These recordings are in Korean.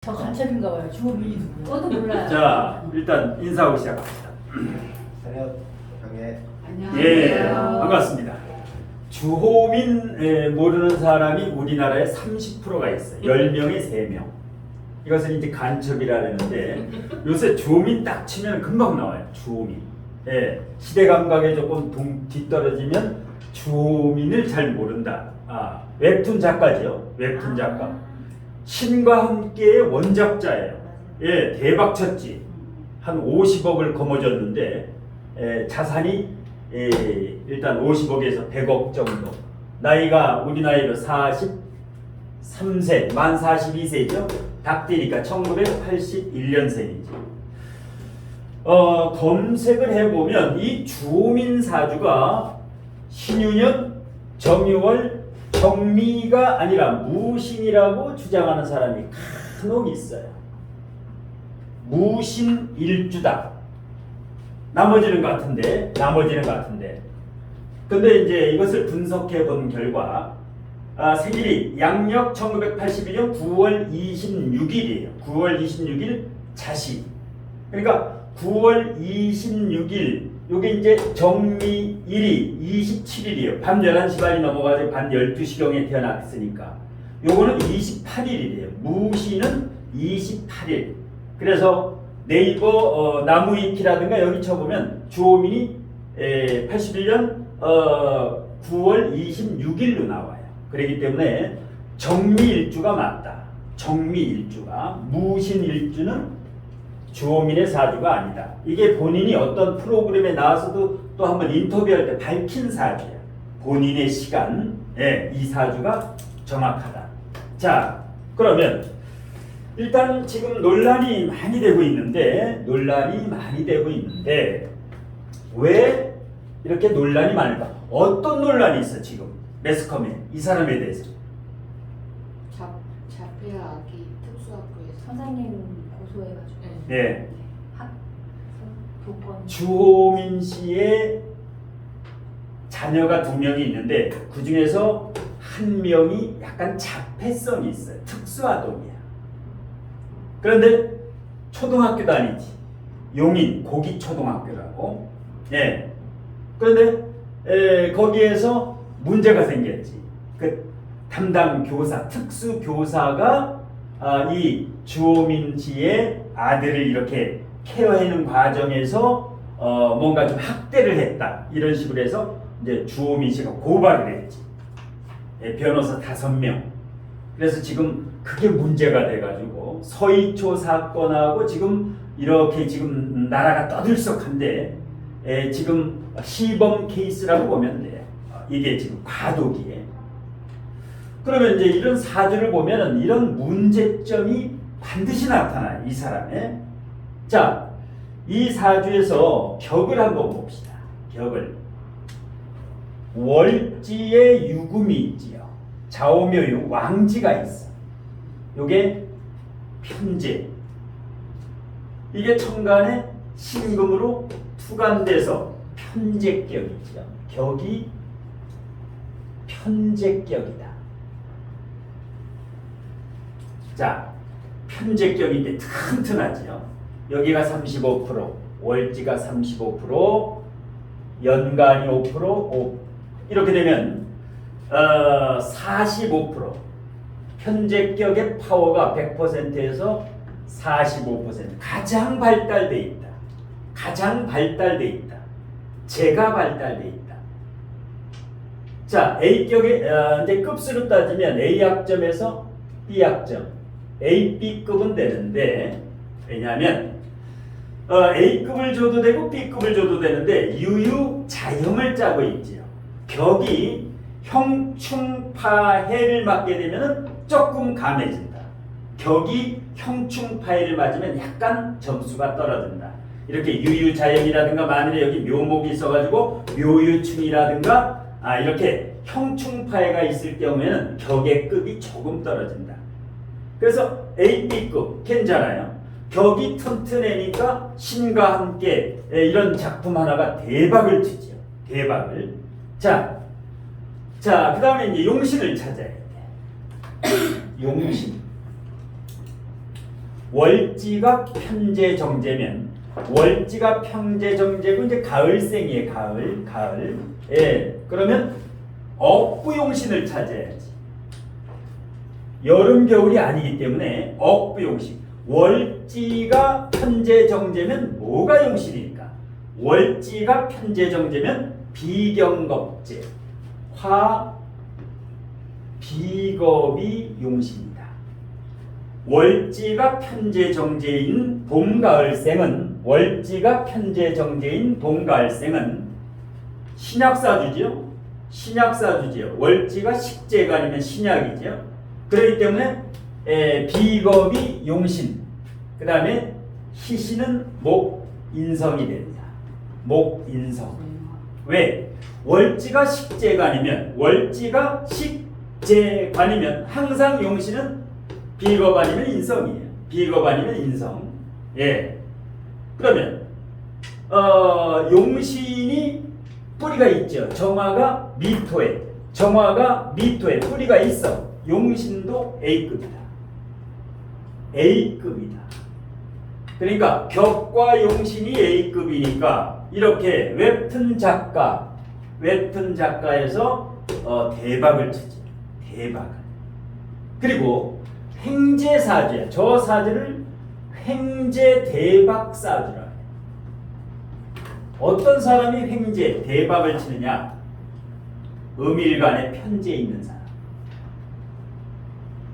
저 간첩인가 봐요. 주호민이 누구예요? 저도 몰라요. 자, 일단 인사하고 시작합니다. 상혁 경혜 안녕하세요. 예, 반갑습니다. 주호민 모르는 사람이 우리나라에 30%가 있어요. 10명에 3명. 이것은 이제 간첩이라는데 요새 주호민 딱 치면 금방 나와요. 주호민. 예, 시대 감각에 조금 뒤떨어지면 주호민을 잘 모른다. 아, 웹툰 작가죠. 웹툰 작가. 신과 함께의 원작자예요. 예, 대박 쳤지. 한 50억을 거머쥐었는데 자산이 일단 50억에서 100억 정도. 나이가 우리 나이로 43세, 만 42세죠. 닥디니까 1981년생이지. 검색을 해보면 이 주호민 사주가 신유년, 정유월, 정미가 아니라 무신이라고 주장하는 사람이 간혹 있어요. 무신일주다. 나머지는 같은데. 근데 이제 이것을 분석해 본 결과 생일이 양력 1981년 9월 26일이에요. 9월 26일 자시. 그러니까 9월 26일 요게 이제 정미일이 27일이에요. 밤 11시 반이 넘어가지고 밤 12시경에 태어났으니까 요거는 28일이래요. 무신은 28일. 그래서 네이버 나무위키라든가 여기 쳐보면 주호민이 81년 9월 26일로 나와요. 그렇기 때문에 정미일주가 맞다. 정미일주가. 무신일주는 주호민의 사주가 아니다. 이게 본인이 어떤 프로그램에 나와서도 또 한번 인터뷰할 때 밝힌 사주야. 본인의 시간, 이 사주가 정확하다. 자, 그러면 일단 지금 논란이 많이 되고 있는데 왜 이렇게 논란이 많을까? 어떤 논란이 있어 지금 매스컴에 이 사람에 대해서? 자폐아기 특수학교에서 선생님 고소해가지고. 네. 교권. 주호민 씨의 자녀가 2명이 있는데 그 중에서 한 명이 약간 자폐성이 있어요. 특수아동이야. 그런데 초등학교도 아니지. 용인 고기초등학교라고. 예. 그런데 거기에서 문제가 생겼지. 그 담당 교사, 특수 교사가 이 주호민 씨의 아들을 이렇게 케어하는 과정에서 뭔가 좀 학대를 했다. 이런 식으로 해서 이제 주호민 씨가 고발을 했지. 변호사 5명. 그래서 지금 그게 문제가 돼가지고 서희초 사건하고 지금 이렇게 지금 나라가 떠들썩한데 지금 시범 케이스라고 보면 돼요. 이게 지금 과도기에. 그러면 이제 이런 사주를 보면은 이런 문제점이 반드시 나타나요. 이 사람의. 자, 이 사주에서 벽을 한번 봅시다. 벽을. 월지에 유금이 있지요. 좌오묘유 왕지가 있어. 요게 편재. 이게 천간에 신금으로 투간돼서 편재격이죠. 격이 편재격이다. 자, 편재격인데 튼튼하지요. 여기가 35%, 월지가 35%, 연간이 5%, 이렇게 되면 45%. 편재격의 파워가 100%에서 45%. 가장 발달돼 있다. 제가 발달돼 있다. 자, A격의 이제 급수로 따지면 A학점에서 B학점, A, B급은 되는데 왜냐하면 A급을 줘도 되고 B급을 줘도 되는데 유유자형을 짜고 있지요. 격이 형충파해를 맞게 되면 조금 감해진다. 격이 형충파해를 맞으면 약간 점수가 떨어진다. 이렇게 유유자형이라든가 만일에 여기 묘목이 있어가지고 묘유충이라든가 이렇게 형충파해가 있을 경우에는 격의 급이 조금 떨어진다. 그래서 A, B급 괜찮아요. 격이 튼튼하니까 신과 함께 이런 작품 하나가 대박을 치죠. 대박을. 자, 그 다음에 이제 용신을 찾아야 돼. 용신. 월지가 편제정제면 월지가 편제정제고 이제 가을생이에요. 가을. 예. 그러면 억부용신을 찾아야지. 여름 겨울이 아니기 때문에 억부용신. 월지가 편제정제면 뭐가 용신일까? 월지가 편제정제면 비경겁제. 화 비겁이 용신이다. 월지가 편제정제인 봄가을생은 월지가 편제정제인 봄가을생은 신약사주지요. 신약사주지요. 월지가 식재가 아니면 신약이지요. 그렇기 때문에 비겁이 용신. 그 다음에 희신은 목인성이 된다. 목인성. 왜? 월지가 식재관이면 월지가 식재관이면 항상 용신은 비겁 아니면 인성이에요. 비겁 아니면 인성. 예. 그러면 용신이 뿌리가 있죠. 정화가 미토에 뿌리가 있어. 용신도 A급이다. A급이다. 그러니까 격과 용신이 A급이니까 이렇게 웹툰 작가에서 대박을 치지. 대박을. 그리고 횡재사주야. 저 사주를 횡재대박사주라 해요. 어떤 사람이 횡재, 대박을 치느냐? 음일간에 편재 있는 사람.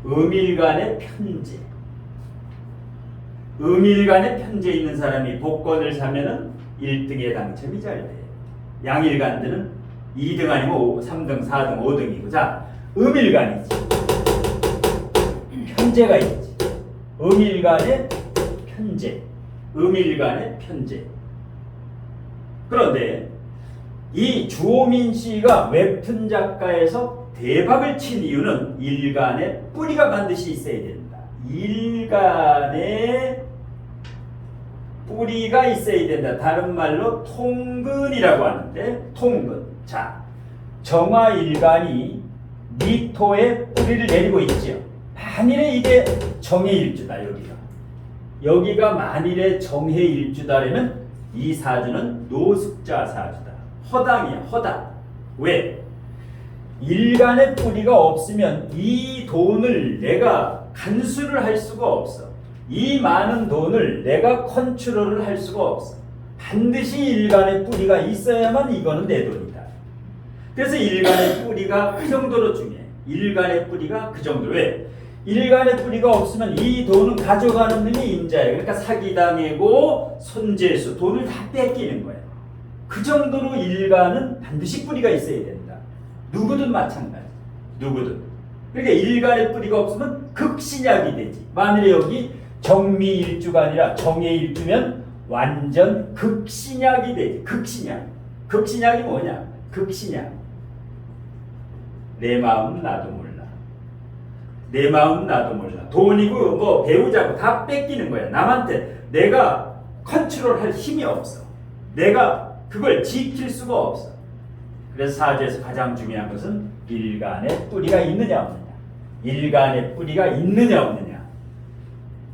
음일간에 편재. 음일간에 편재 있는 사람이 복권을 사면은 1등에 당첨이 잘 돼. 양일간들은 2등 아니면 3등, 4등, 5등이고. 자, 음일간이지. 편재가 있지. 음일간에 편재. 음일간에 편재. 그런데 이 주호민 씨가 웹툰 작가에서 대박을 친 이유는 일간에 뿌리가 반드시 있어야 된다. 일간에 뿌리가 있어야 된다. 다른 말로 통근이라고 하는데 통근. 자, 정화일간이 미토에 뿌리를 내리고 있죠. 만일에 이게 정해일주다. 여기가 만일에 정해일주다라면 이 사주는 노숙자 사주다. 허당이야. 허당. 왜? 일간의 뿌리가 없으면 이 돈을 내가 간수를 할 수가 없어. 이 많은 돈을 내가 컨트롤을 할 수가 없어. 반드시 일간의 뿌리가 있어야만 이거는 내 돈이다. 그래서 일간의 뿌리가 그 정도로 중요해. 일간의 뿌리가 그 정도. 왜? 일간의 뿌리가 없으면 이 돈은 가져가는 놈이 임자예요. 그러니까 사기당하고 손재수, 돈을 다 뺏기는 거예요. 그 정도로 일간은 반드시 뿌리가 있어야 된다. 누구든 마찬가지. 누구든. 그러니까 일간의 뿌리가 없으면 극신약이 되지. 만일에 여기 정미일주가 아니라 정해일주면 완전 극신약이 되지. 극신약. 극신약이 뭐냐? 극신약. 내 마음 나도 몰라. 내 마음 나도 몰라. 돈이고 뭐 배우자고 다 뺏기는 거야. 남한테 내가 컨트롤할 힘이 없어. 내가 그걸 지킬 수가 없어. 그래서 사주에서 가장 중요한 것은 일간에 뿌리가 있느냐 없느냐. 일간에 뿌리가 있느냐 없느냐.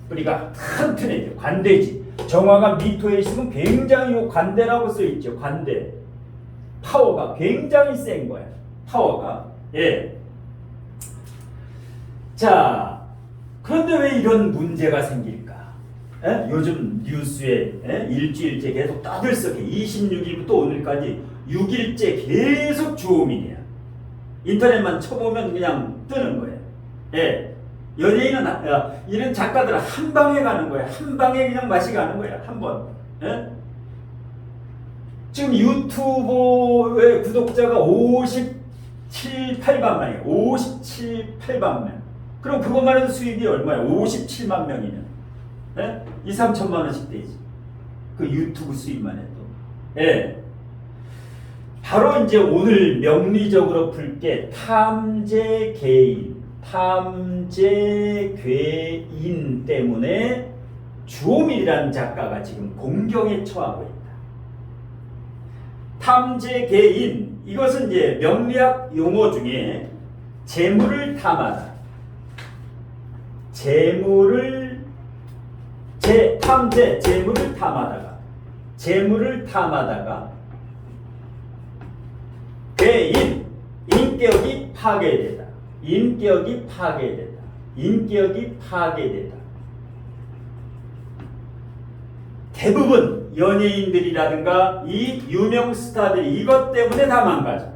뿌리가 튼튼해져. 관대지. 정화가 미토에 있으면 굉장히 관대라고 써있죠. 관대. 파워가 굉장히 센 거야. 파워가. 예. 자, 그런데 왜 이런 문제가 생길까? 요즘 뉴스에 일주일째 계속 떠들썩해. 26일부터 오늘까지 6일째 계속 주호민이야. 인터넷만 쳐보면 그냥 뜨는 거예요. 예. 연예인은 이런 작가들은 한 방에 가는 거야. 한 방에 그냥 맛이 가는 거야. 한 번. 예? 지금 유튜브의 구독자가 57, 8만 명이에요. 57, 8만 명. 그럼 그것만 해도 수입이 얼마야? 57만 명이면. 예? 2, 3천만 원씩 되지. 그 유튜브 수입만 해도. 예. 바로 이제 오늘 명리적으로 풀 게 탐재괴인. 탐재괴인 때문에 주호민이라는 작가가 지금 공경에 처하고 있다. 탐재괴인. 이것은 이제 명리학 용어 중에 재물을 탐하다. 재물을 탐재, 재물을 탐하다가 괴인, 인격이 파괴되다. 대부분 연예인들이라든가 이 유명 스타들이 이것 때문에 다 망가져.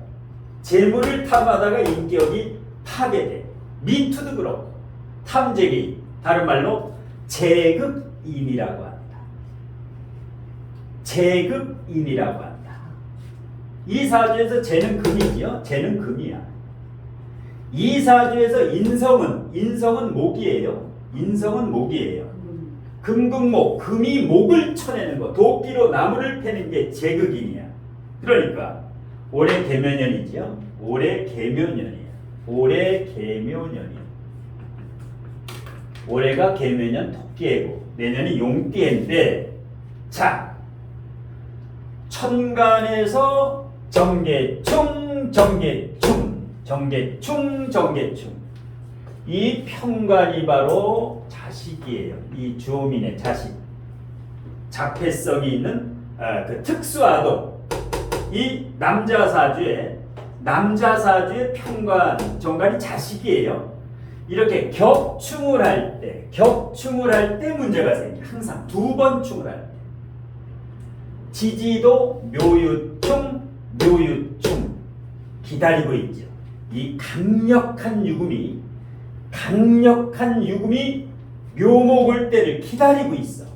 재물을 탐하다가 인격이 파괴돼. 미투도 그렇고 탐재기, 다른 말로 제극인이라고 한다. 이 사주에서 재는 금이지요. 재는 금이야. 이 사주에서 인성은 목이에요. 금극목, 금이 목을 쳐내는 거, 도끼로 나무를 패는 게 제극인이야. 그러니까 올해 개묘년이죠. 올해가 개묘년 토끼해고 내년이 용띠인데, 자, 천간에서 정계충 이 편관이 바로 자식이에요. 이 주호민의 자식, 자폐성이 있는 그 특수아동. 이 남자 사주의 편관 정관이 자식이에요. 이렇게 격충을 할 때 문제가 생겨. 항상 두 번 충을 할 때. 지지도 묘유충 기다리고 있죠. 이 강력한 유금이 묘목 때를 기다리고 있어.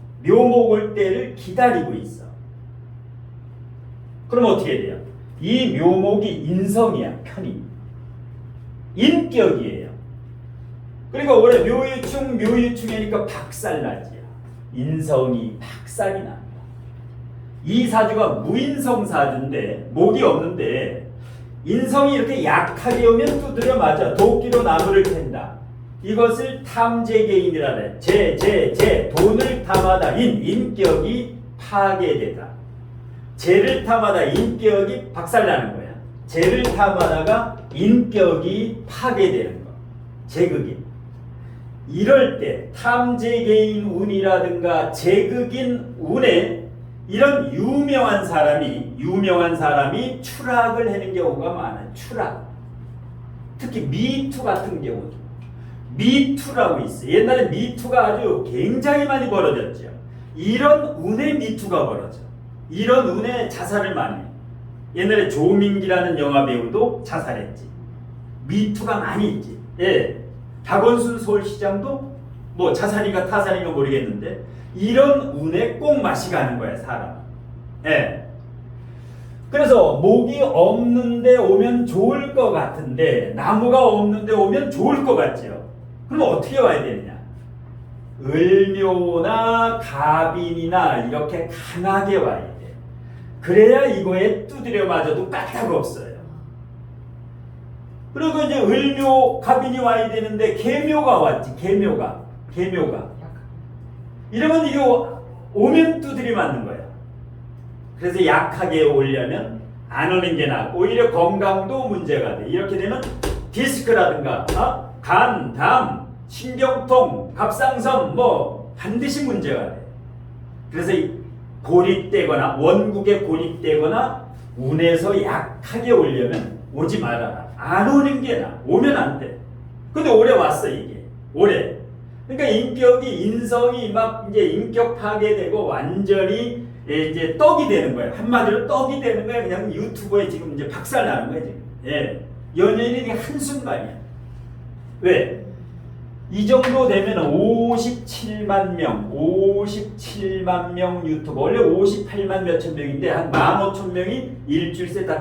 그럼 어떻게 돼요? 이 묘목이 인성이야. 편이 인격이에요. 그러니까 올해 묘유충이니까 박살나지요. 인성이 박살이 납니다. 이 사주가 무인성 사주인데 목이 없는데 인성이 이렇게 약하게 오면 두드려 맞아. 도끼로 나무를 캔다. 이것을 탐재개인이라 해. 돈을 탐하다 인격이 파괴되다. 재를 탐하다 인격이 박살나는 거야. 재를 탐하다가 인격이 파괴되는 거. 제극인. 이럴 때 탐재개인 운이라든가 제극인 운에 이런 유명한 사람이 추락을 하는 경우가 많아요. 추락. 특히 미투 같은 경우도. 미투라고 있어요. 옛날에 미투가 아주 굉장히 많이 벌어졌죠. 이런 운에 미투가 벌어져. 이런 운에 자살을 많이 해요. 옛날에 조민기라는 영화 배우도 자살했지. 미투가 많이 있지. 예. 박원순 서울시장도 뭐 자살인가 타살인가 모르겠는데 이런 운에 꼭 맛이 가는 거야, 사람. 예. 그래서 목이 없는데 오면 좋을 것 같은데 나무가 없는데 오면 좋을 것 같죠. 그럼 어떻게 와야 되느냐? 을묘나 갑인이나 이렇게 강하게 와야 돼. 그래야 이거에 두드려 맞아도 까딱 없어요. 그리고 이제 을묘, 갑인이 와야 되는데 계묘가 왔지. 계묘가. 이러면 이거 오면 두드려 맞는 거야. 그래서 약하게 오려면 안 오는 게 나아. 오히려 건강도 문제가 돼. 이렇게 되면 디스크라든가 간, 담, 신경통, 갑상선 뭐 반드시 문제가 돼. 그래서 고립되거나 원국에 고립되거나 운에서 약하게 오려면 오지 말아라. 안 오는 게 나아. 오면 안 돼. 근데 올해 왔어 이게. 올해. 그러니까 인성이 막 이제 인격 파괴되고 완전히 이제 떡이 되는 거예요. 한마디로 떡이 되는 거예요. 그냥 유튜브에 지금 이제 박살 나는 거예요, 지금. 예. 연예인이 한순간이야. 왜? 이 정도 되면 57만 명 유튜버. 원래 58만 몇천 명인데 한 15,000명이 일주일 새 다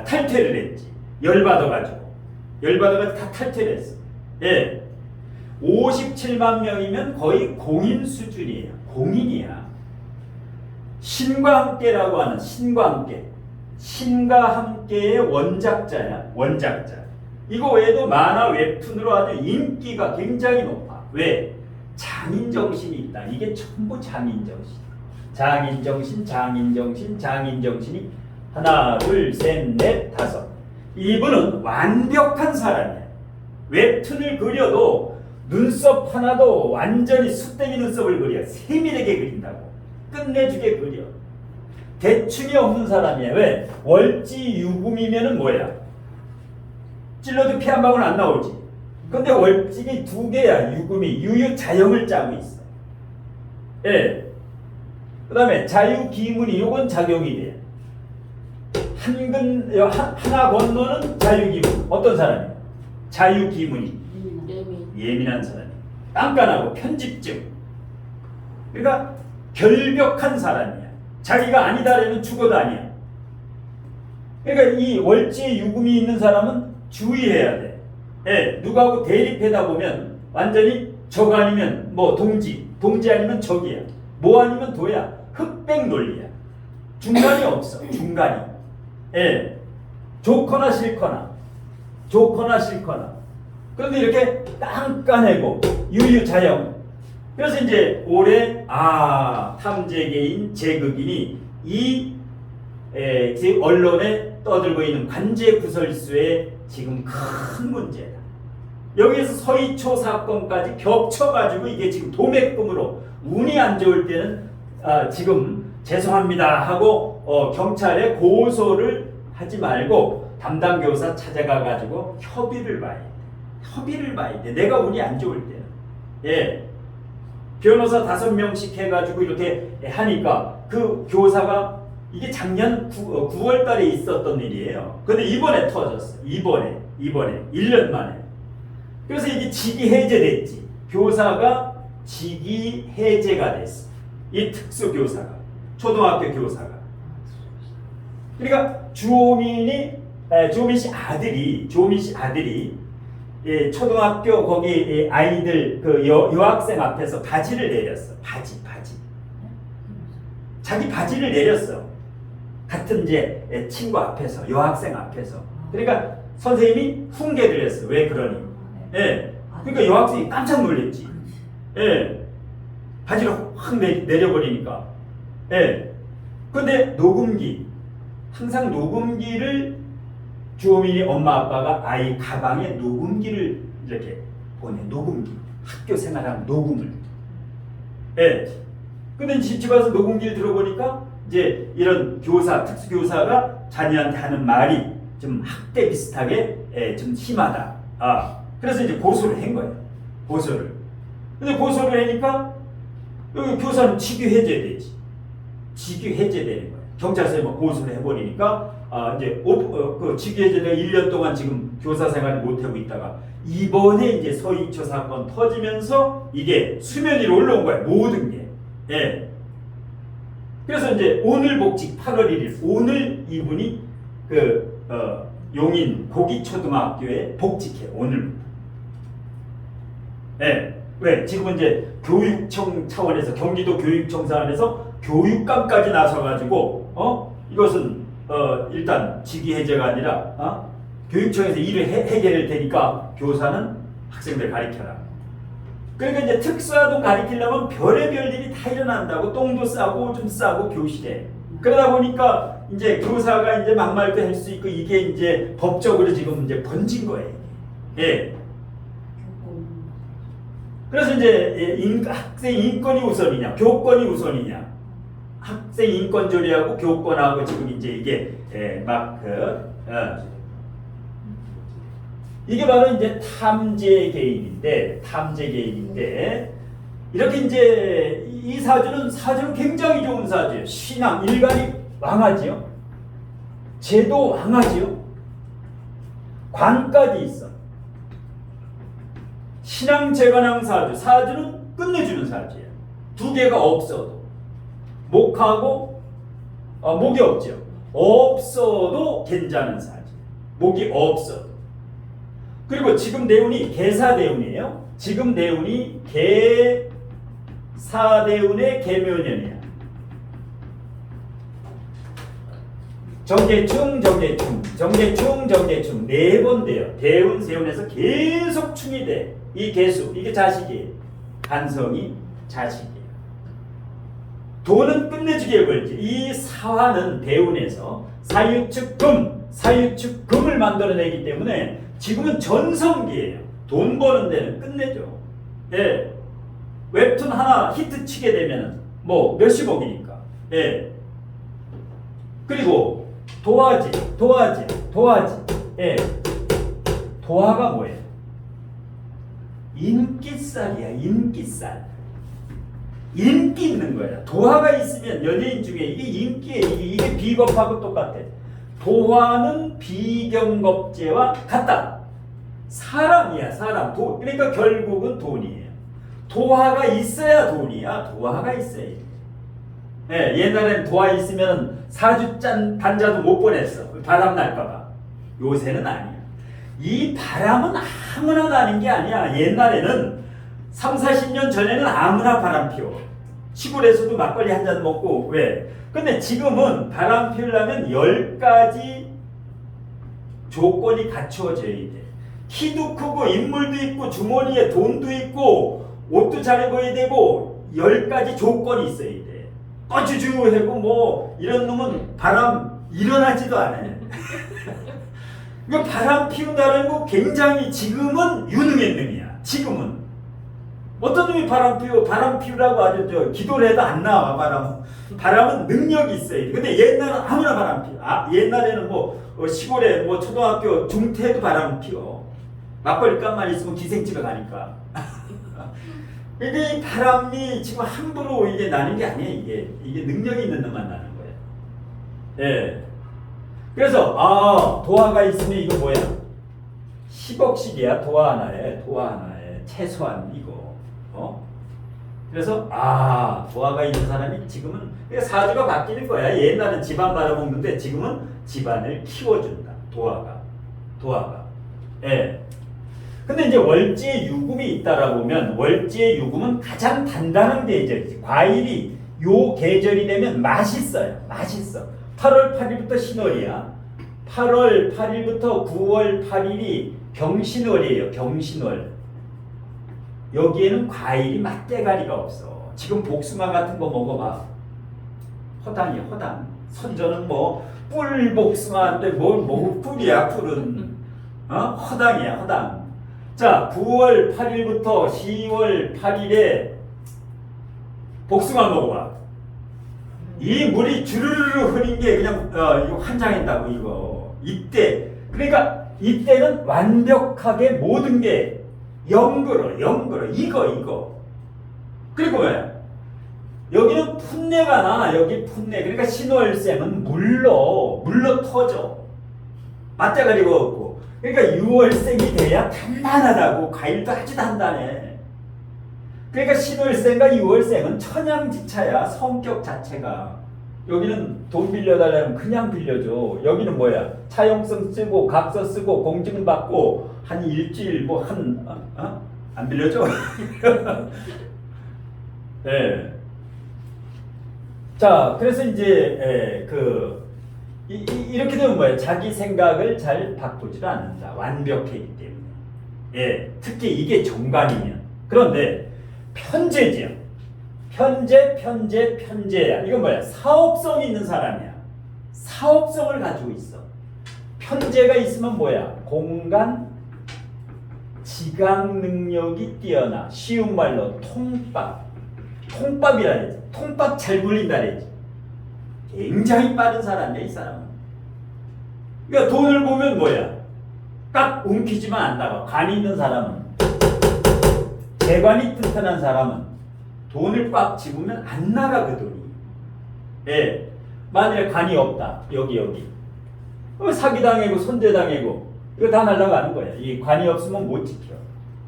탈퇴를 했지. 열받아가지고 다 탈퇴를 했어. 예. 57만 명이면 거의 공인 수준이에요. 공인이야. 신과 함께라고 하는 신과 함께의 원작자야. 이거 외에도 만화 웹툰으로 아주 인기가 굉장히 높아. 왜? 장인정신이 있다. 이게 전부 장인정신. 장인정신이 하나, 둘, 셋, 넷, 다섯. 이분은 완벽한 사람이야. 웹툰을 그려도 눈썹 하나도 완전히 숫대기 눈썹을 그려. 세밀하게 그린다고. 끝내주게 그려. 대충이 없는 사람이야. 왜? 월지 유금이면은 뭐야? 찔러도 피 한 방울 안 나오지. 근데 월직이 두 개야. 유금이 유유자형을 짜고 있어. 예. 그 다음에 자유기문이 요건 작용이 돼. 하나 건너는 자유기문. 어떤 사람이야? 자유기문이 예민한 사람이. 깐깐하고 편집증. 그러니까 결벽한 사람이야. 자기가 아니다라면 죽어도 아니야. 그러니까 이 월지에 유금이 있는 사람은 주의해야 돼. 예, 누구하고 대립하다 보면 완전히 적 아니면 뭐 동지 아니면 적이야. 뭐 아니면 도야. 흑백 논리야. 중간이 없어. 중간이. 예, 좋거나 싫거나. 그런데 이렇게 깐깐하고 유유자형. 그래서 이제 올해 탐재계인 제극인이 이 지금 언론에 떠들고 있는 관제 구설수의 지금 큰 문제다. 여기에서 서희초 사건까지 겹쳐가지고 이게 지금 도매금으로 운이 안 좋을 때는 지금 죄송합니다 하고 경찰에 고소를 하지 말고 담당 교사 찾아가가지고 협의를 봐야 돼. 내가 운이 안 좋을 때는. 예. 변호사 5명씩 해가지고 이렇게 하니까 그 교사가 이게 작년 9월 달에 있었던 일이에요. 근데 이번에 터졌어. 이번에 1년 만에. 그래서 이게 직위 해제됐지. 교사가 직위 해제가 됐어. 이 특수교사가. 초등학교 교사가. 그러니까 주호민 씨 아들이 예, 초등학교 거기 아이들 그 여학생 앞에서 바지를 내렸어. 바지. 자기 바지를 내렸어. 같은 이제 친구 앞에서, 여학생 앞에서. 그러니까 선생님이 훈계를 했어. 왜 그러니? 예. 그러니까 여학생이 깜짝 놀랐지. 예. 바지를 확 내려버리니까. 예. 근데 항상 녹음기를 주호민이 엄마 아빠가 아이 가방에 녹음기를 이렇게 보내. 녹음기. 학교 생활하는 녹음을. 예. 근데 집 와서 녹음기를 들어보니까 이제 이런 특수교사가 자녀한테 하는 말이 좀 학대 비슷하게 좀 심하다. 그래서 이제 고소를 한 거예요. 근데 고소를 하니까 여기 교사는 직위 해제되지. 직위 해제되는 거예요. 경찰서에 뭐 고소를 해버리니까 이제 그 직위 해제가 1년 동안 지금 교사 생활을 못하고 있다가 이번에 이제 서희초 사건 터지면서 이게 수면 위로 올라온 거야. 모든 게. 예. 그래서 이제 오늘 복직 8월 1일 오늘 이분이 용인 고기초등학교에 복직해. 오늘부터. 예. 왜? 지금은 이제 교육청 차원에서 경기도 교육청 차원에서 교육감까지 나서가지고 이것은 일단 직위 해제가 아니라 교육청에서 일을 해결할 테니까 교사는 학생들 가르쳐라. 그러니까 이제 특수아동 가르치려면 별의별 일이 다 일어난다고. 똥도 싸고 오줌 싸고 교실에. 그러다 보니까 이제 교사가 이제 막말도 할 수 있고 이게 이제 법적으로 지금 이제 번진 거예요. 예. 그래서 이제 학생 인권이 우선이냐, 교권이 우선이냐. 학생 인권 조례하고 교권하고 지금 이제 이게 이게 바로 이제 탐재 개인인데 이렇게 이제 이 사주는 굉장히 좋은 사주예요. 신앙 일간이 왕하지요. 제도 왕하지요. 관까지 있어. 신앙 재관왕 사주는 끝내주는 사주예요. 두 개가 없어도 목하고 목이 없죠. 없어도 괜찮은 사주. 목이 없어도. 그리고 지금 대운이 개사대운이에요. 지금 대운이 개사대운의 개묘년이야. 정제충 4번 돼요. 대운 세운에서 계속 충이 돼. 이 개수 이게 자식이에요. 간성이 자식이에요. 돈은 끝내주게 벌지. 이 사화는 대운에서 사유축금을 만들어내기 때문에 지금은 전성기예요. 돈 버는 데는 끝내죠. 예. 웹툰 하나 히트 치게 되면은 뭐 몇십억이니까. 예. 그리고 도화지. 예. 도화가 뭐예요? 인기살이야, 인기살. 인기 있는 거야. 도화가 있으면 연예인 중에 이게 인기예요. 이게 비겁하고 똑같아. 도화는 비경겁제와 같다. 사람이야, 사람. 그러니까 결국은 돈이에요. 도화가 있어야 돈이야. 도화가 있어야 돼. 예, 옛날엔 도화 있으면 사주짠 단자도 못 보냈어. 바람 날까봐. 요새는 아니야. 이 바람은 아무나 나는 게 아니야. 옛날에는 3, 40년 전에는 아무나 바람 피워. 시골에서도 막걸리 한 잔 먹고. 왜? 근데 지금은 바람 피우려면 10가지 조건이 갖추어져야 돼. 키도 크고 인물도 있고 주머니에 돈도 있고 옷도 잘 입어야 되고 10가지 조건이 있어야 돼. 꺼주주하고 뭐 이런 놈은 바람 일어나지도 않아요. 그러니까 바람 피운다는 거 굉장히 지금은 유능한 놈이야. 지금은 어떤 놈이 바람 피우라고 아주 기도를 해도 안 나와. 바람은 능력이 있어야 돼. 근데 옛날은 아무나 바람 피워. 옛날에는 뭐 시골에 뭐 초등학교 중퇴도 바람 피워. 막걸리 값만 있으면 기생집에 가니까. 근데 이 바람이 지금 함부로 이게 나는 게 아니야. 이게 능력이 있는 놈만 나는 거야. 예. 그래서 도화가 있으면 이거 뭐야? 10억씩이야. 도화 하나에 최소한 이거. 그래서 도화가 있는 사람이 지금은 사주가 바뀌는 거야. 옛날은 집안 말아먹는데 지금은 집안을 키워준다. 도화가. 예. 근데 이제 월지의 유금이 있다라고 보면 월지의 유금은 가장 단단한 계절이지. 과일이 요 계절이 되면 맛있어요. 맛있어. 8월 8일부터 신월이야. 8월 8일부터 9월 8일이 경신월이에요. 경신월. 여기에는 과일이 맛대가리가 없어. 지금 복숭아 같은 거 먹어봐. 허당이야, 허당. 선전은 뭐 뿔 복숭아인데 뭐 뿔이야, 뿔은. 허당이야, 허당. 자, 9월 8일부터 10월 8일에 복숭아 먹어봐. 이 물이 주르르 흐린 게 그냥 이거 환장한다고 이거. 이때 그러니까 이때는 완벽하게 모든 게 영그러 이거. 그리고 왜? 여기는 풋내가 나. 여기 풋내. 그러니까 신월생은 물러 터져. 맛대가리가 없고. 그러니까 6월생이 돼야 단단하다고. 과일도 아주 단단해. 그러니까 신월생과 6월생은 천양지차야. 성격 자체가. 여기는 돈 빌려달라면 그냥 빌려줘. 여기는 뭐야? 차용증 쓰고 각서 쓰고 공증 받고 한 일주일 안 빌려줘? 네. 자, 그래서 이제 이렇게 되면 뭐야? 자기 생각을 잘 바꾸질 않는다. 완벽하기 때문에. 예, 특히 이게 정관이면. 그런데 편재지요. 편재야. 이건 뭐야? 사업성이 있는 사람이야. 사업성을 가지고 있어. 편재가 있으면 뭐야? 공간, 지각 능력이 뛰어나. 쉬운 말로 통밥이라 해야지. 통밥 잘 굴린다 해야지. 굉장히 빠른 사람이야, 이 사람은. 그러니까 돈을 보면 뭐야? 딱 움키지만 안 나가. 관이 있는 사람은, 재관이 튼튼한 사람은 돈을 꽉 집으면 안 나가, 그 돈이. 예. 만약에 관이 없다. 여기. 사기당하고 손대당하고 이거 다 날아가는 거야. 이 관이 없으면 못 지켜.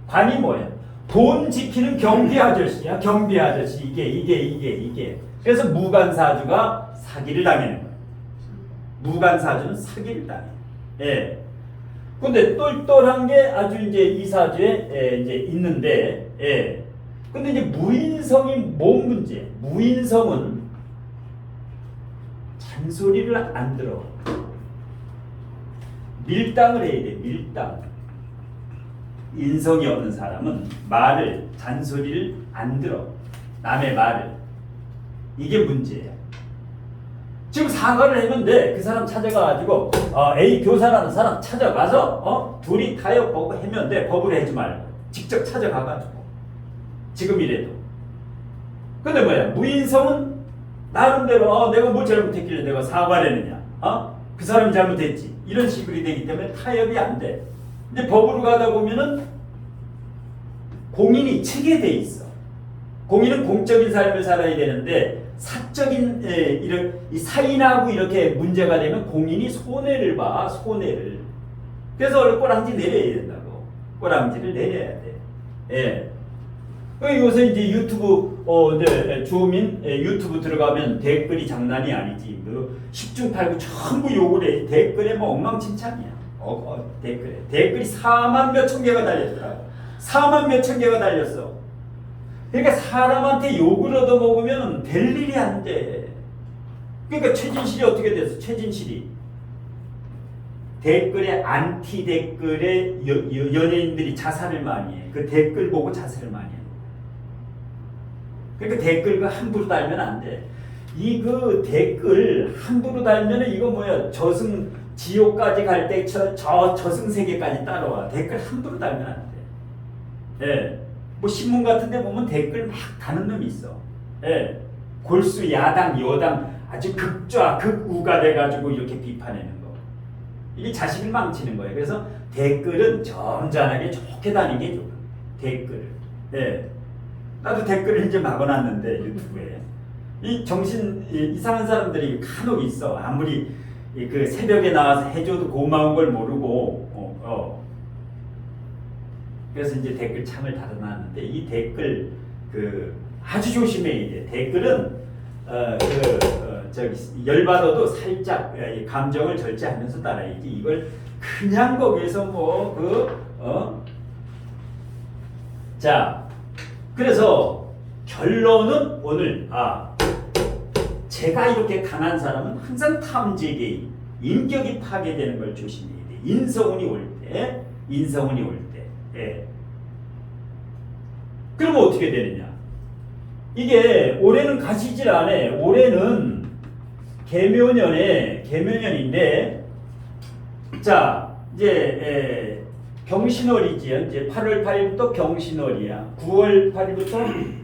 관이 뭐야? 돈 지키는 경비 아저씨야. 경비 아저씨. 이게. 그래서 무간사주가 사기를 당하는 거야. 무간사주는 사기를 당해. 예. 근데 똘똘한 게 아주 이제 이 사주에 이제 있는데, 예. 근데 이제 무인성이 뭔 문제? 무인성은 잔소리를 안 들어. 밀당을 해야 돼. 밀당. 인성이 없는 사람은 잔소리를 안 들어. 남의 말을. 이게 문제야. 지금 사과를 했는데 그 사람 찾아가가지고 A 교사라는 사람 찾아가서 둘이 타협 보고 하면 돼. 법을 하지 말고 직접 찾아가가지고 지금이래도. 근데 뭐야? 무인성은 나름대로 내가 뭘 잘못했길래 내가 사과를 했느냐? 그 사람이 잘못했지. 이런 식으로 되기 때문에 타협이 안 돼. 근데 법으로 가다 보면은 공인이 체계돼 있어. 공인은 공적인 삶을 살아야 되는데 사적인 이 사인하고 이렇게 문제가 되면 공인이 손해를 봐. 손해를. 그래서 원래 꼬랑지 내려야 된다고. 꼬랑지를 내려야 돼. 예. 요새 이제 유튜브 이제 주민 유튜브 들어가면 댓글이 장난이 아니지. 10중 8구 전부 욕을 해. 댓글에 뭐 엉망진창이야. 댓글이 4만 몇천 개가 달렸더라고. 4만 몇천 개가 달렸어. 그러니까 사람한테 욕을 얻어먹으면 될 일이 안 돼. 그러니까 최진실이 어떻게 됐어? 최진실이 댓글에 안티 댓글에 연예인들이 자살을 많이 해. 그 댓글 보고 자살을 많이 해. 그러니까 댓글 그 함부로 달면 안 돼. 그 댓글 함부로 달면은 이거 뭐야? 저승 지옥까지 갈 때 저승 세계까지 따라와. 댓글 함부로 달면 안 돼. 예. 뭐 신문 같은 데 보면 댓글 막 다는 놈이 있어. 예. 골수 야당 여당 아주 극좌 극우가 돼가지고 이렇게 비판하는 거. 이게 자식을 망치는 거예요. 그래서 댓글은 점잖하게 좋게 다니는 게 좋아. 댓글을. 예. 나도 댓글을 이제 막아놨는데 유튜브에 이 정신 이상한 사람들이 간혹 있어. 아무리 그 새벽에 나와서 해줘도 고마운 걸 모르고 그래서 이제 댓글 창을 닫아놨는데 이 댓글 아주 조심해야 돼. 댓글은 열받아도 살짝 감정을 절제하면서 따라야지. 이걸 그냥 거기서 자. 그래서 결론은 오늘 제가 이렇게 강한 사람은 항상 탐지기 인격이 파괴되는 걸 조심해야 돼. 인성운이 올 때. 예. 그러면 어떻게 되느냐? 이게 올해는 가시질 않아. 올해는 개묘년인데 자 이제 경신월이지요. 이제 8월 8일부터 경신월이야. 9월 8일부터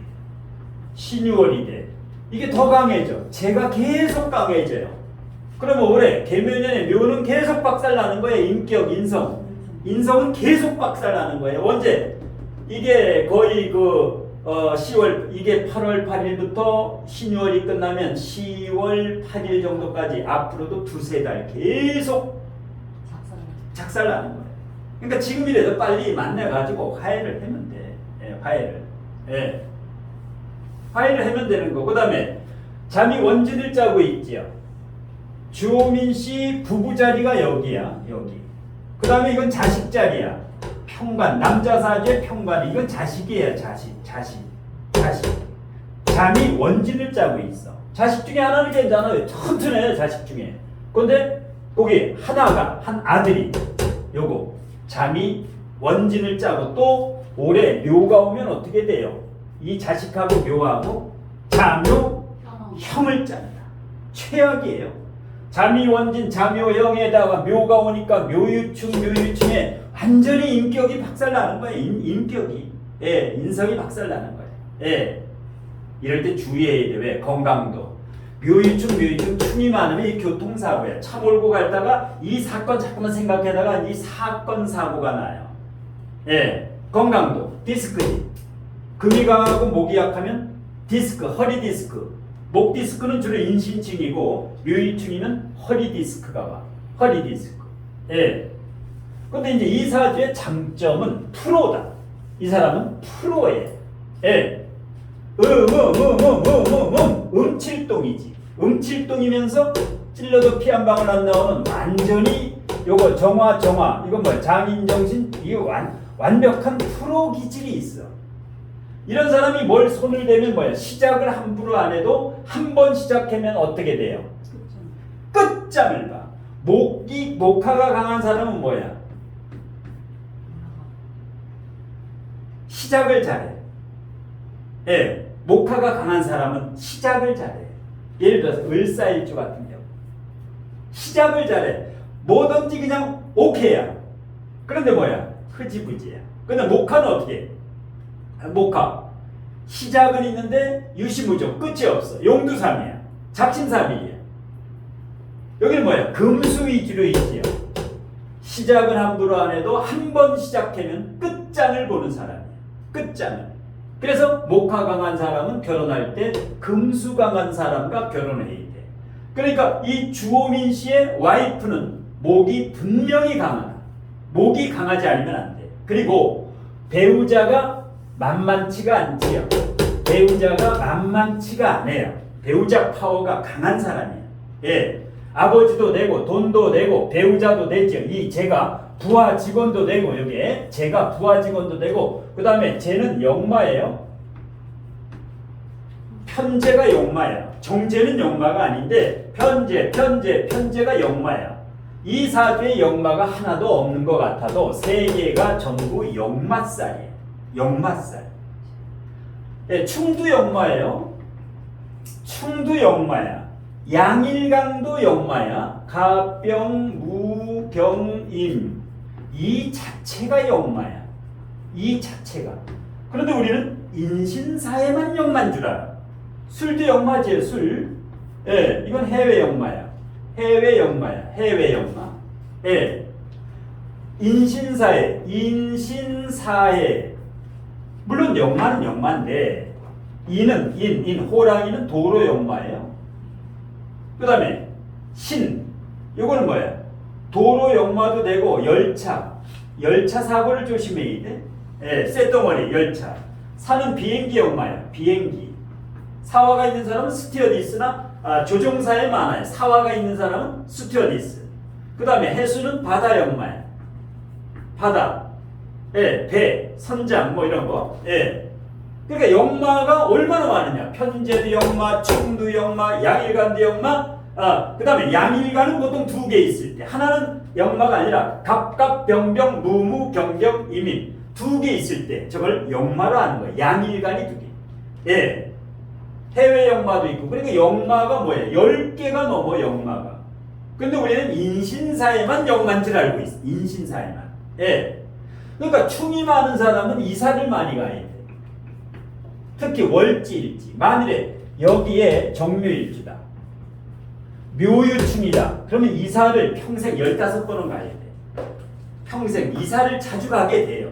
신유월이 돼. 이게 더 강해져. 제가 계속 강해져요. 그러면 올해 개묘년에 묘는 계속 박살나는 거예요. 인격, 인성. 인성은 계속 박살나는 거예요. 언제? 이게 거의 10월, 이게 8월 8일부터 신유월이 끝나면 10월 8일 정도까지 앞으로도 두세 달 계속 작살나는 거예요. 그러니까 지금이라도 빨리 만나가지고 화해를 하면 돼. 예, 화해를. 예. 화해를 하면 되는 거. 그 다음에 잠이 원진을 짜고 있지요. 주호민 씨 부부 자리가 여기야. 여기. 그 다음에 이건 자식 자리야. 평관. 남자 사주의 평관. 이건 자식이에요. 자식. 잠이 원진을 짜고 있어. 자식 중에 하나는 괜찮아요. 튼튼해요. 자식 중에. 근데 거기 하나가 한 아들이 요거. 잠이 원진을 짜고 또 올해 묘가 오면 어떻게 돼요? 이 자식하고 묘하고 자묘 형을 짠다. 최악이에요. 잠이 원진 자묘형에다가 묘가 오니까 묘유충에 완전히 인격이 박살나는 거예요. 인격이. 예, 인성이 박살나는 거예요. 예. 이럴 때 주의해야 돼. 왜? 건강도. 묘유충 충이 많으면 이 교통사고야. 차 몰고 갈다가 이 사건 자꾸만 생각하다가 이 사건 사고가 나요. 예, 건강도 디스크지. 금이 강하고 목이 약하면 디스크, 허리 디스크. 목 디스크는 주로 인신증이고 묘유충이면 허리 디스크가 와. 허리 디스크. 예. 근데 이제 이 사주의 장점은 프로다. 이 사람은 프로예요. 예. 음칠동이지. 음칠동이면서 찔러도 피 한 방울 안 나오는 완전히 요거 정화 이건 뭐야? 장인정신 이거 완벽한 프로 기질이 있어. 이런 사람이 뭘 손을 대면 뭐야? 시작을 함부로 안 해도 한 번 시작하면 어떻게 돼요? 끝장을 봐. 목화가 강한 사람은 뭐야? 시작을 잘해. 예, 목화가 강한 사람은 시작을 잘해. 예를 들어서 을사일주 같은 경우 시작을 잘해. 뭐든지 그냥 오케이야. 그런데 뭐야? 흐지부지야. 근데 목화는 어떻게 해? 목화 시작은 있는데 유시무종 끝이 없어. 용두삼이야. 작심삼일이야. 여기는 뭐야? 금수 위주로 있지요. 시작은 함부로 안 해도 한 번 시작하면 끝장을 보는 사람이야. 끝장을. 그래서 목화 강한 사람은 결혼할 때 금수 강한 사람과 결혼해야 돼. 그러니까 이 주호민 씨의 와이프는 목이 분명히 강하다. 목이 강하지 않으면 안 돼. 그리고 배우자가 만만치가 않지요. 배우자가 만만치가 않아요. 배우자 파워가 강한 사람이에요. 예. 아버지도 되고 돈도 되고 배우자도 되죠. 이 제가 부하 직원도 되고 여기에 제가 부하 직원도 되고 그 다음에 쟤는 역마예요. 편제가 역마야. 정제는 역마가 아닌데 편제가 역마야. 이 사주에 역마가 하나도 없는 것 같아도 세 개가 전부 역마살이에요. 역마살. 네, 충도 역마예요. 충도 역마야. 양일강도 역마야. 가병, 무, 병, 임. 이 자체가 역마야. 이 자체가. 그런데 우리는 인신사에만 역마인 줄 알아. 술도 역마지요, 술. 예, 이건 해외 역마야. 해외 역마야. 해외 역마. 예. 인신사에, 인신사에. 물론 역마는 역마인데, 인, 호랑이는 도로 역마예요. 그 다음에, 신. 요거는 뭐야? 도로 역마도 되고, 열차 사고를 조심해야 돼. 예, 쇳덩어리, 열차. 사는 비행기 역마야. 비행기. 사화가 있는 사람은 스튜어디스나 조종사에 많아요. 사화가 있는 사람은 스튜어디스. 그 다음에 해수는 바다 역마야. 바다. 예, 배, 선장 뭐 이런 거. 예. 그러니까 역마가 얼마나 많으냐. 편제도 역마, 충도 역마, 양일간도 역마. 그 다음에 양일간은 보통 두 개 있을 때. 하나는 역마가 아니라 갑갑, 병병, 무무, 경경, 이민. 두 개 있을 때 저걸 역마로 하는 거예요. 양일간이 두 개. 예. 해외 역마도 있고. 그러니까 역마가 뭐예요? 10개가 넘어 역마가. 근데 우리는 인신사에만 역마인 줄 알고 있어. 인신사에만. 예. 그러니까 충이 많은 사람은 이사를 많이 가야 돼. 특히 월지일지. 만일에 여기에 정묘일주다. 묘유충이다. 그러면 이사를 평생 15번은 가야 돼. 평생 이사를 자주 가게 돼요.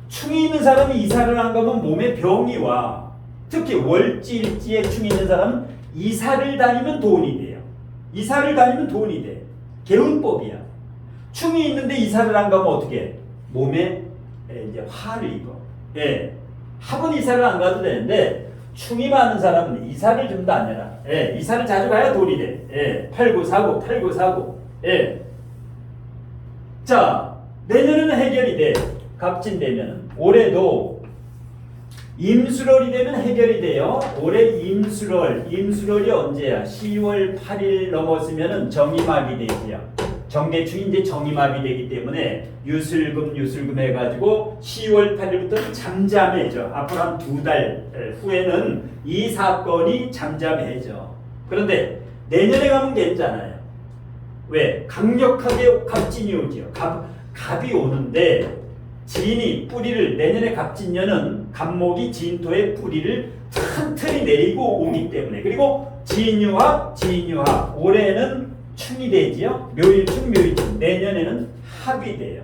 충이 있는 사람이 이사를 안 가면 몸에 병이 와. 특히 월지일지에 충이 있는 사람은 이사를 다니면 돈이 돼요. 이사를 다니면 돈이 돼. 개운법이야. 충이 있는데 이사를 안 가면 어떻게 해? 몸에 이제 화를 입어. 예. 학원 이사를 안 가도 되는데 충이 많은 사람은 이사를 좀 다녀라. 예. 이사를 자주 가야 돈이 돼. 예. 팔고 사고. 예. 자, 내년에는 해결이 돼. 갑진되면은 올해도 임술월이 되면 해결이 돼요. 올해 임술월이 언제야? 10월 8일 넘었으면은 정임합이 되지요. 정계충이 이제 정임합이 되기 때문에 유술금 해가지고 10월 8일부터는 잠잠해져. 앞으로 한 2달 후에는 이 사건이 잠잠해져. 그런데 내년에 가면 괜찮아요. 왜? 강력하게 갑진이 오지요. 갑이 오는데 진이 뿌리를 내년에 갑진년은 갑목이 진토의 뿌리를 튼튼히 내리고 오기 때문에 그리고 진유합 올해는 충이 되지요. 묘일충 내년에는 합이 돼요.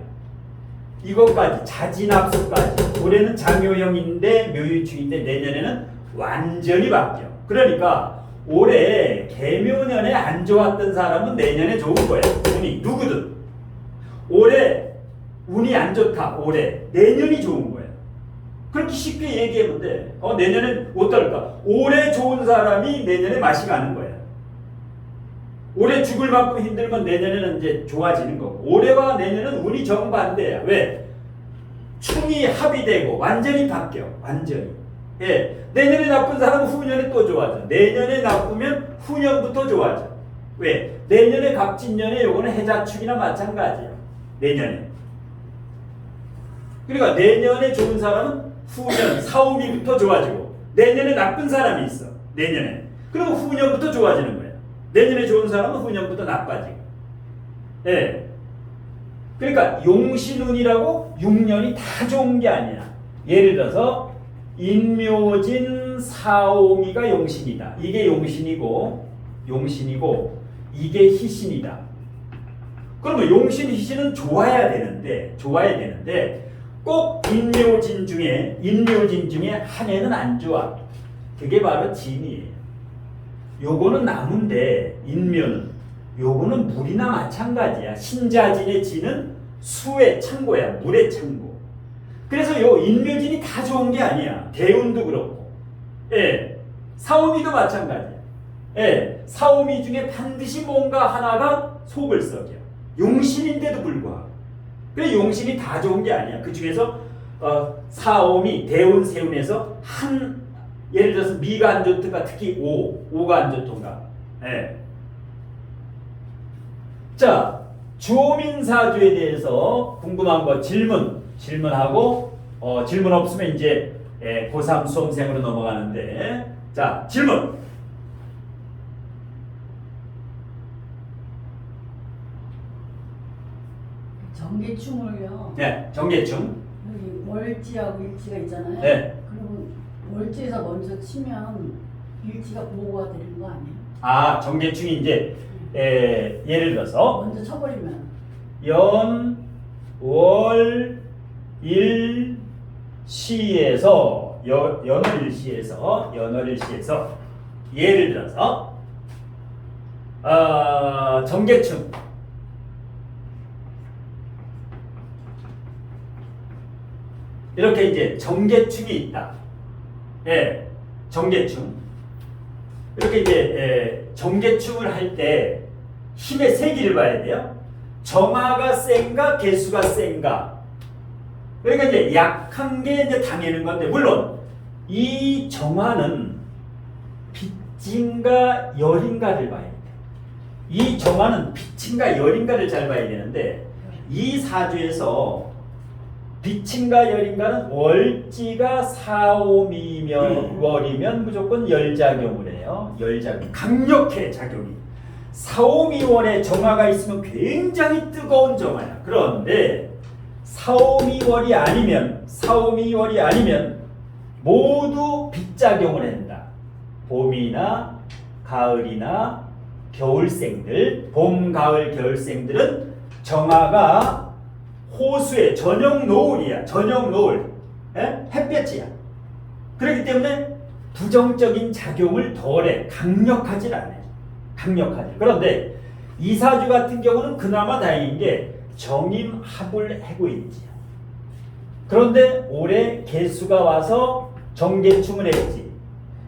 이것까지 자진합수까지 올해는 장요형인데 묘일충인데 내년에는 완전히 바뀌어. 그러니까 올해 개묘년에 안 좋았던 사람은 내년에 좋은 거예요. 운이 누구든 올해 운이 안 좋다. 올해 내년이 좋은 거예요. 그렇게 쉽게 얘기하면 돼. 내년엔 어떨까? 올해 좋은 사람이 내년에 맛이 가는 거야. 올해 죽을 만큼 힘들면 내년에는 이제 좋아지는 거고. 올해와 내년은 운이 정반대야. 왜? 충이 합의되고 완전히 바뀌어. 완전히. 예. 내년에 나쁜 사람은 후년에 또 좋아져. 내년에 나쁘면 후년부터 좋아져. 왜? 내년에 갑진년에 요거는 해자축이나 마찬가지야. 내년에. 그러니까 내년에 좋은 사람은 후년, 사오미부터 좋아지고 내년에 나쁜 사람이 있어. 내년에. 그리고 후년부터 좋아지는 거야. 내년에 좋은 사람은 후년부터 나빠지고. 예. 그러니까 용신운이라고 6년이 다 좋은 게 아니야. 예를 들어서 인묘진 사오미가 용신이다. 이게 용신이고 이게 희신이다. 그러면 용신 희신은 좋아야 되는데 꼭 인묘진 중에 한 해는 안 좋아. 그게 바로 진이에요. 요거는 나무인데 인묘는 요거는 물이나 마찬가지야. 신자진의 진은 수의 창고야. 물의 창고. 그래서 요 인묘진이 다 좋은 게 아니야. 대운도 그렇고. 예. 사오미도 마찬가지야. 예. 사오미 중에 반드시 뭔가 하나가 속을석이야. 용신인데도 불구하고. 그래 용신이 다 좋은 게 아니야. 그 중에서 사오미, 대운, 세운에서 예를 들어서 미가 안 좋든가 특히 오가 안 좋든가. 예. 자, 주오민사주에 대해서 궁금한 거 질문하고 질문 없으면 이제 고3 수험생으로 넘어가는데 자, 질문. 정계충을요. 네, 정계충. 여기 월지하고 일지가 있잖아요. 네. 그러면 월지에서 먼저 치면 일지가 보호가 되는 거 아니에요? 아, 정계충이 이제 예를 들어서 먼저 쳐버리면 연, 월, 일, 시에서 연월일시에서 예를 들어서 정계충 이렇게 이제 정계충이 있다. 예, 정계충 이렇게 이제 정계충을 할 때 힘의 세기를 봐야 돼요. 정화가 센가 개수가 센가. 그러니까 이제 약한 게 이제 당하는 건데 물론 이 정화는 빛인가 열인가를 봐야 돼. 이 정화는 빛인가 열인가를 잘 봐야 되는데 이 사주에서 빛인가 열인가는 월지가 사오미면 월이면 무조건 열작용을 해요. 열작용. 강력해 작용이. 사오미월에 정화가 있으면 굉장히 뜨거운 정화야. 그런데 사오미월이 아니면 모두 빛작용을 한다. 봄이나 가을이나 겨울생들, 봄, 가을, 겨울생들은 정화가 호수의 저녁 노을이야. 저녁 노을. 햇볕이야. 그렇기 때문에 부정적인 작용을 덜해. 강력하질 않아요. 그런데 이사주 같은 경우는 그나마 다행인 게 정임합을 하고 있지. 그런데 올해 개수가 와서 정계충을 했지.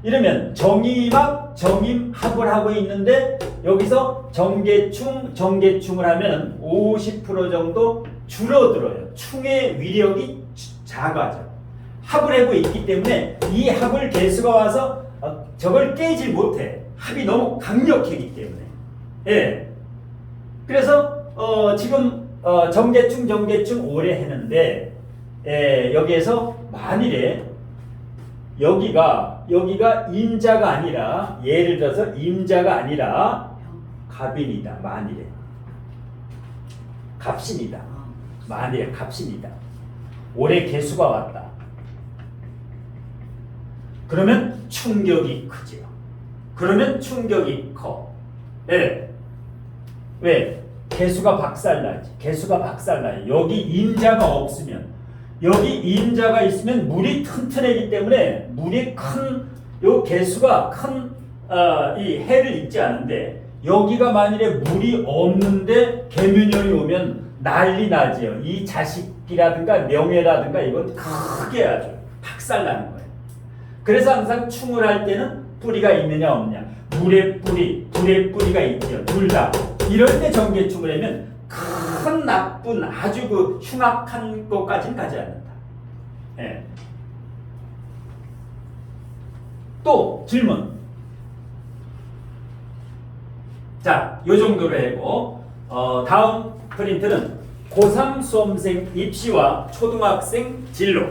이러면 정임합을 하고 있는데 여기서 정계충을 하면 50% 정도 줄어들어요. 충의 위력이 작아져. 합을 하고 있기 때문에 이 합을 개수가 와서 저걸 깨질 못해. 합이 너무 강력하기 때문에. 예. 그래서 지금 정계충 오래 했는데 여기에서 만일에 여기가 임자가 아니라 예를 들어서 임자가 아니라 갑인이다. 만일에 갑신이다. 만일에 갑신이다. 올해 개수가 왔다. 그러면 충격이 크죠. 그러면 충격이 커. 네. 왜? 개수가 박살나지. 여기 임자가 없으면 여기 임자가 있으면 물이 튼튼하기 때문에 물이 요 개수가 이 해를 입지 않은데 여기가 만일에 물이 없는데 개묘년이 오면 난리 나지요. 이 자식이라든가 명예라든가 이건 크게 아주 박살나는 거예요. 그래서 항상 충을 할 때는 뿌리가 있느냐 없느냐. 물의 뿌리, 불의 뿌리가 있죠. 둘 다. 이럴 때 정계충을 하면 큰 나쁜 아주 흉악한 것까지는 가지 않는다. 예. 또 질문. 자, 요 정도로 하고 다음 프린트는 고3 수험생 입시와 초등학생 진로.